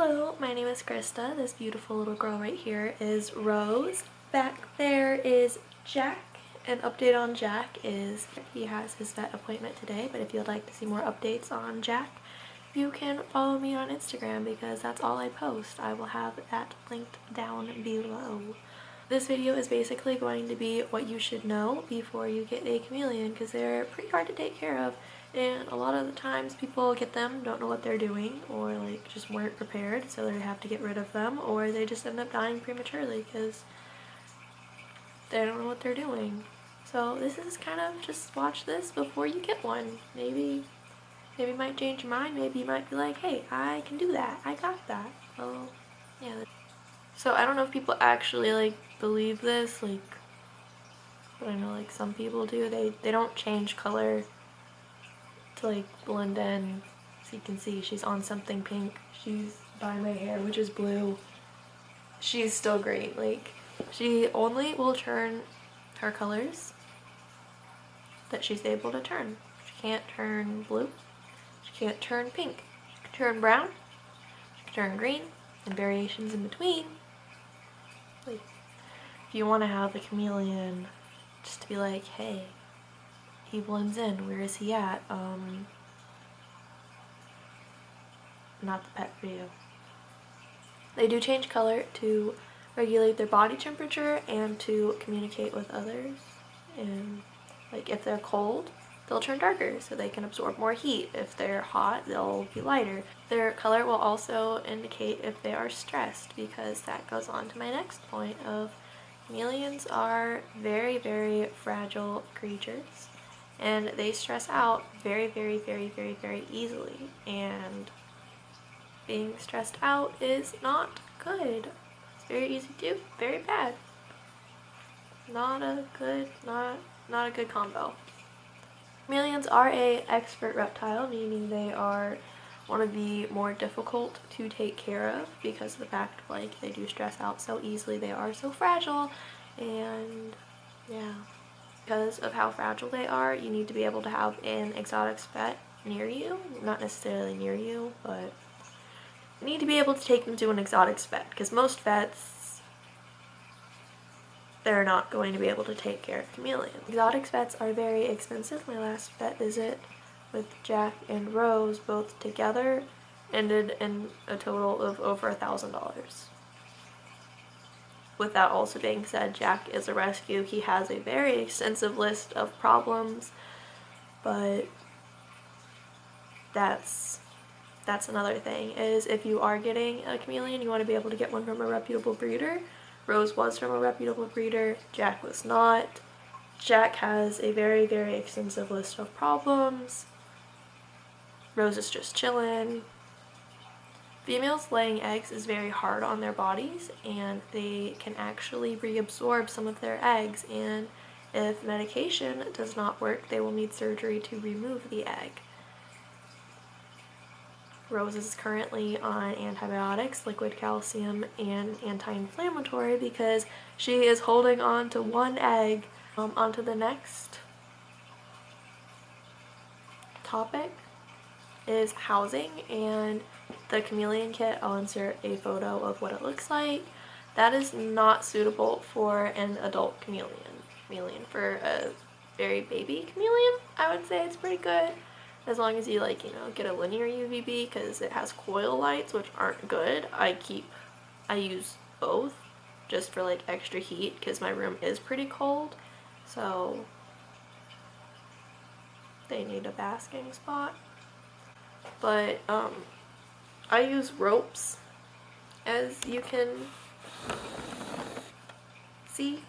Hello, my name is Krista. This beautiful little girl right here is Rose. Back there is Jack. An update on Jack is he has his vet appointment today, but if you'd like to see more updates on Jack, you can follow me on Instagram because that's all I post. I will have that linked down below. This video is basically going to be what you should know before you get a chameleon because they're pretty hard to take care of, and a lot of the times people get them, don't know what they're doing, or like just weren't prepared, so they have to get rid of them, or they just end up dying prematurely because they don't know what they're doing. So this is kind of just watch this before you get one. Maybe you might change your mind. Maybe you might be like, hey, I can do that. I got that. So yeah. So I don't know if people actually like believe this, like, but I know like some people do. They don't change color to like blend in. So you can see she's on something pink. She's by my hair, which is blue. She's still green. Like, she only will turn her colors that she's able to turn. She can't turn blue. She can't turn pink. She can turn brown. She can turn green, and variations in between. Like, if you want to have a chameleon, just to be like, hey, he blends in, where is he at? Not the pet for you. They do change color to regulate their body temperature and to communicate with others. And like if they're cold, they'll turn darker so they can absorb more heat. If they're hot, they'll be lighter. Their color will also indicate if they are stressed, because that goes on to my next point of chameleons are very, very fragile creatures, and they stress out very, very, very, very, very easily, and being stressed out is not good. It's very easy to do, very bad. Not a good combo. Chameleons are an expert reptile, meaning they are one of the more difficult to take care of because of the fact like they do stress out so easily. They are so fragile, and yeah, because of how fragile they are, you need to be able to have an exotic pet near you. Not necessarily near you, but you need to be able to take them to an exotic vet, because most vets, they're not going to be able to take care of chameleons. Exotic vets are very expensive. My last vet visit with Jack and Rose both together ended in a total of over $1,000. With that also being said, Jack is a rescue. He has a very extensive list of problems, but that's another thing, is if you are getting a chameleon, you want to be able to get one from a reputable breeder. Rose was from a reputable breeder, Jack was not. Jack has a very, very extensive list of problems. Rose is just chilling. Females laying eggs is very hard on their bodies, and they can actually reabsorb some of their eggs, and if medication does not work, they will need surgery to remove the egg. Rose is currently on antibiotics, liquid calcium, and anti-inflammatory because she is holding on to one egg. On to the next topic is housing, and the Chameleon Kit, I'll insert a photo of what it looks like. That is not suitable for an adult chameleon. For a very baby chameleon, I would say it's pretty good. As long as you like, get a linear UVB, because it has coil lights, which aren't good. I use both just for like extra heat because my room is pretty cold, so they need a basking spot. But I use ropes, as you can see.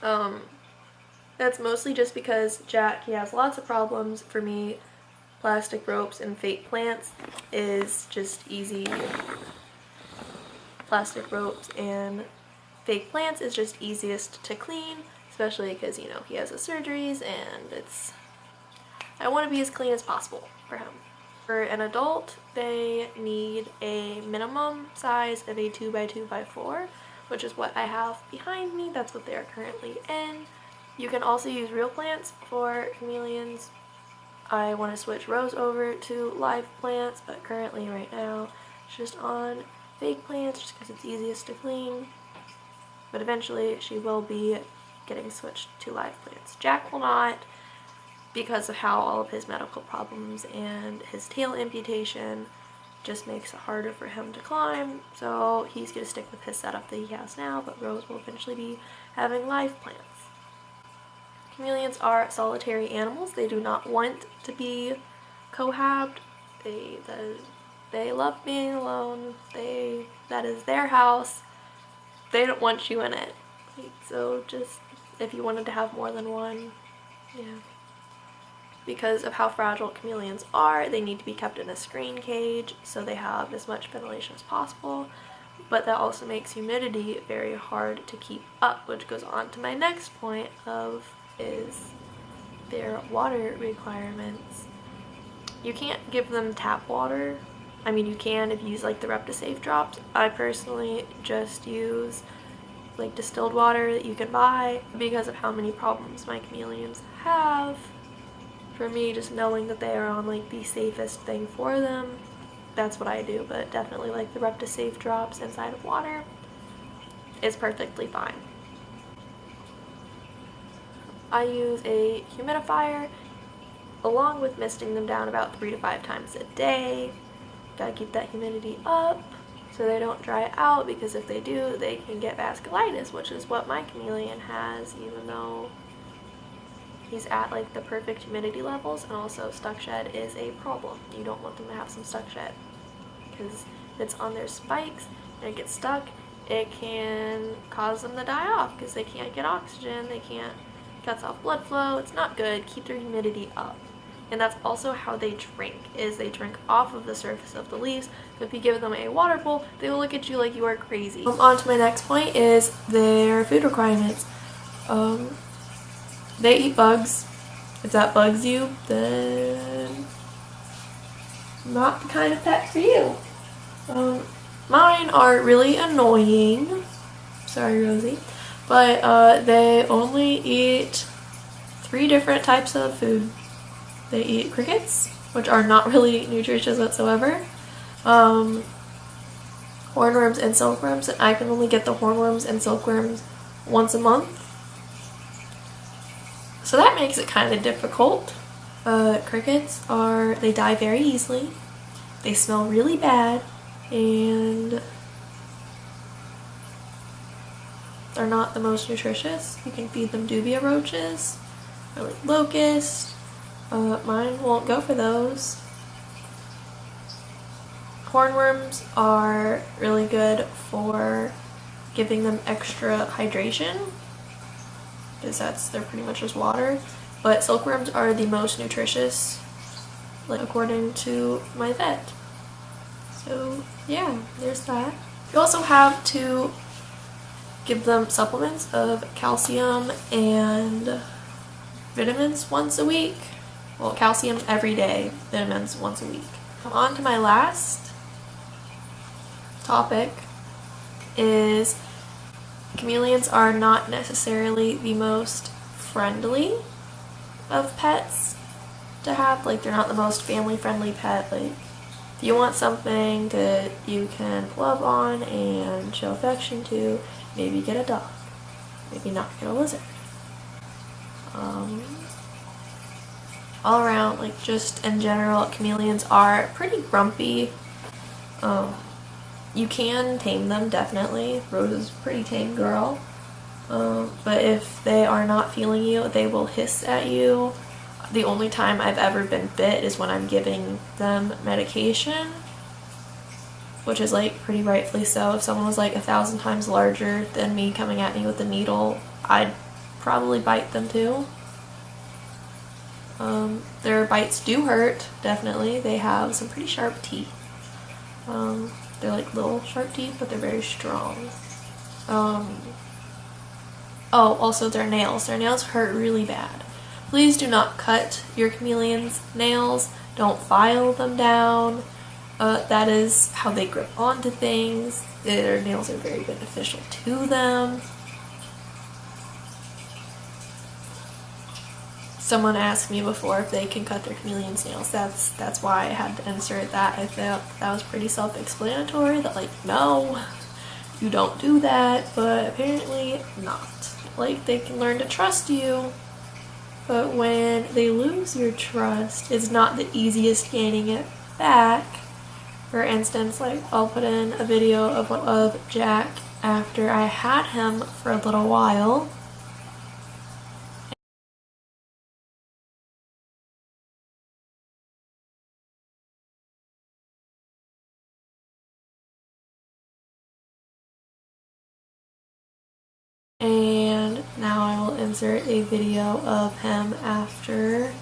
That's mostly just because Jack, he has lots of problems. For me, plastic ropes and fake plants is just easy. Plastic ropes and fake plants is just easiest to clean, especially because, he has his surgeries, and I want to be as clean as possible for him. For an adult, they need a minimum size of a 2x2x4, which is what I have behind me. That's what they are currently in. You can also use real plants for chameleons. I want to switch Rose over to live plants, but currently right now just on fake plants just because it's easiest to clean. But eventually she will be getting switched to live plants. Jack will not, because of how all of his medical problems and his tail amputation just makes it harder for him to climb, so he's going to stick with his setup that he has now, but Rose will eventually be having live plants. Chameleons are solitary animals. They do not want to be cohabbed. They love being alone. That is their house. They don't want you in it. So just, if you wanted to have more than one, yeah. Because of how fragile chameleons are, they need to be kept in a screen cage so they have as much ventilation as possible. But that also makes humidity very hard to keep up, which goes on to my next point is their water requirements. You can't give them tap water. I mean, you can if you use like the reputable drops. I personally just use like distilled water that you can buy because of how many problems my chameleons have. For me, just knowing that they are on like the safest thing for them, that's what I do. But definitely like the reputable drops inside of water is perfectly fine. I use a humidifier along with misting them down about 3 to 5 times a day. Gotta keep that humidity up so they don't dry out, because if they do, they can get vasculitis, which is what my chameleon has, even though he's at like the perfect humidity levels. And also stuck shed is a problem. You don't want them to have some stuck shed, because if it's on their spikes and it gets stuck, it can cause them to die off because they can't get oxygen, cuts off blood flow. It's not good. Keep their humidity up. And that's also how they drink, is they drink off of the surface of the leaves. So if you give them a water bowl, they will look at you like you are crazy. On to my next point is their food requirements. They eat bugs. If that bugs you, then not the kind of pet for you. Mine are really annoying. Sorry, Rosie. But they only eat 3 different types of food. They eat crickets, which are not really nutritious whatsoever, hornworms and silkworms, and I can only get the hornworms and silkworms once a month. So that makes it kind of difficult. Crickets they die very easily, they smell really bad, and they're not the most nutritious. You can feed them dubia roaches or like locusts. Mine won't go for those. Hornworms are really good for giving them extra hydration, because they're pretty much just water. But silkworms are the most nutritious, like according to my vet. So yeah, there's that. You also have to give them supplements of calcium and vitamins once a week. Well, calcium every day, vitamins once a week. On to my last topic is chameleons are not necessarily the most friendly of pets to have. Like, they're not the most family-friendly pet. Like, if you want something that you can love on and show affection to, maybe get a dog. Maybe not get a lizard. All around, like just in general, chameleons are pretty grumpy. You can tame them, definitely. Rose is a pretty tame girl. But if they are not feeling you, they will hiss at you. The only time I've ever been bit is when I'm giving them medication, which is like pretty rightfully so. If someone was like 1,000 times larger than me coming at me with a needle, I'd probably bite them too. Their bites do hurt, definitely. They have some pretty sharp teeth. They're like little sharp teeth, but they're very strong. Also their nails. Their nails hurt really bad. Please do not cut your chameleon's nails. Don't file them down. That is how they grip onto things. Their nails are very beneficial to them. Someone asked me before if they can cut their chameleon's nails. That's why I had to insert that. I felt that was pretty self-explanatory, that like, no, you don't do that, but apparently not. Like, they can learn to trust you, but when they lose your trust, it's not the easiest gaining it back. For instance, like, I'll put in a video of Jack after I had him for a little while. And now I will insert a video of him after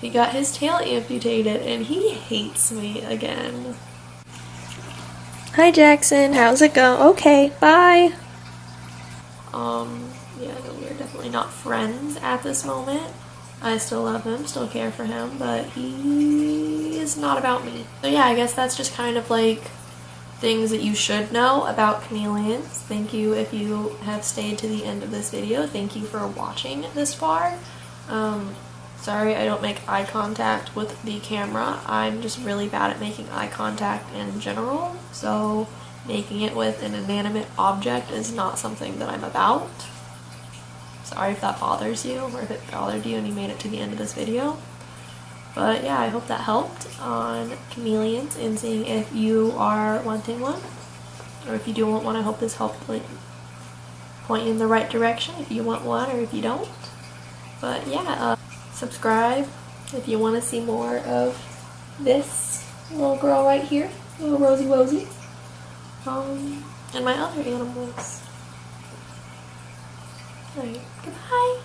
he got his tail amputated, and he hates me again. Hi Jackson, how's it going? Okay, bye. Yeah, no, we're definitely not friends at this moment. I still love him, still care for him, but he is not about me. So yeah, I guess that's just kind of like things that you should know about chameleons. Thank you if you have stayed to the end of this video. Thank you for watching this far. Sorry I don't make eye contact with the camera. I'm just really bad at making eye contact in general, so making it with an inanimate object is not something that I'm about. Sorry if that bothers you, or if it bothered you and you made it to the end of this video. But yeah, I hope that helped on chameleons and seeing if you are wanting one. Or if you do want one, I hope this helped like point you in the right direction if you want one or if you don't. But yeah, subscribe if you want to see more of this little girl right here, little Rosie Wosie, and my other animals. Alright, goodbye.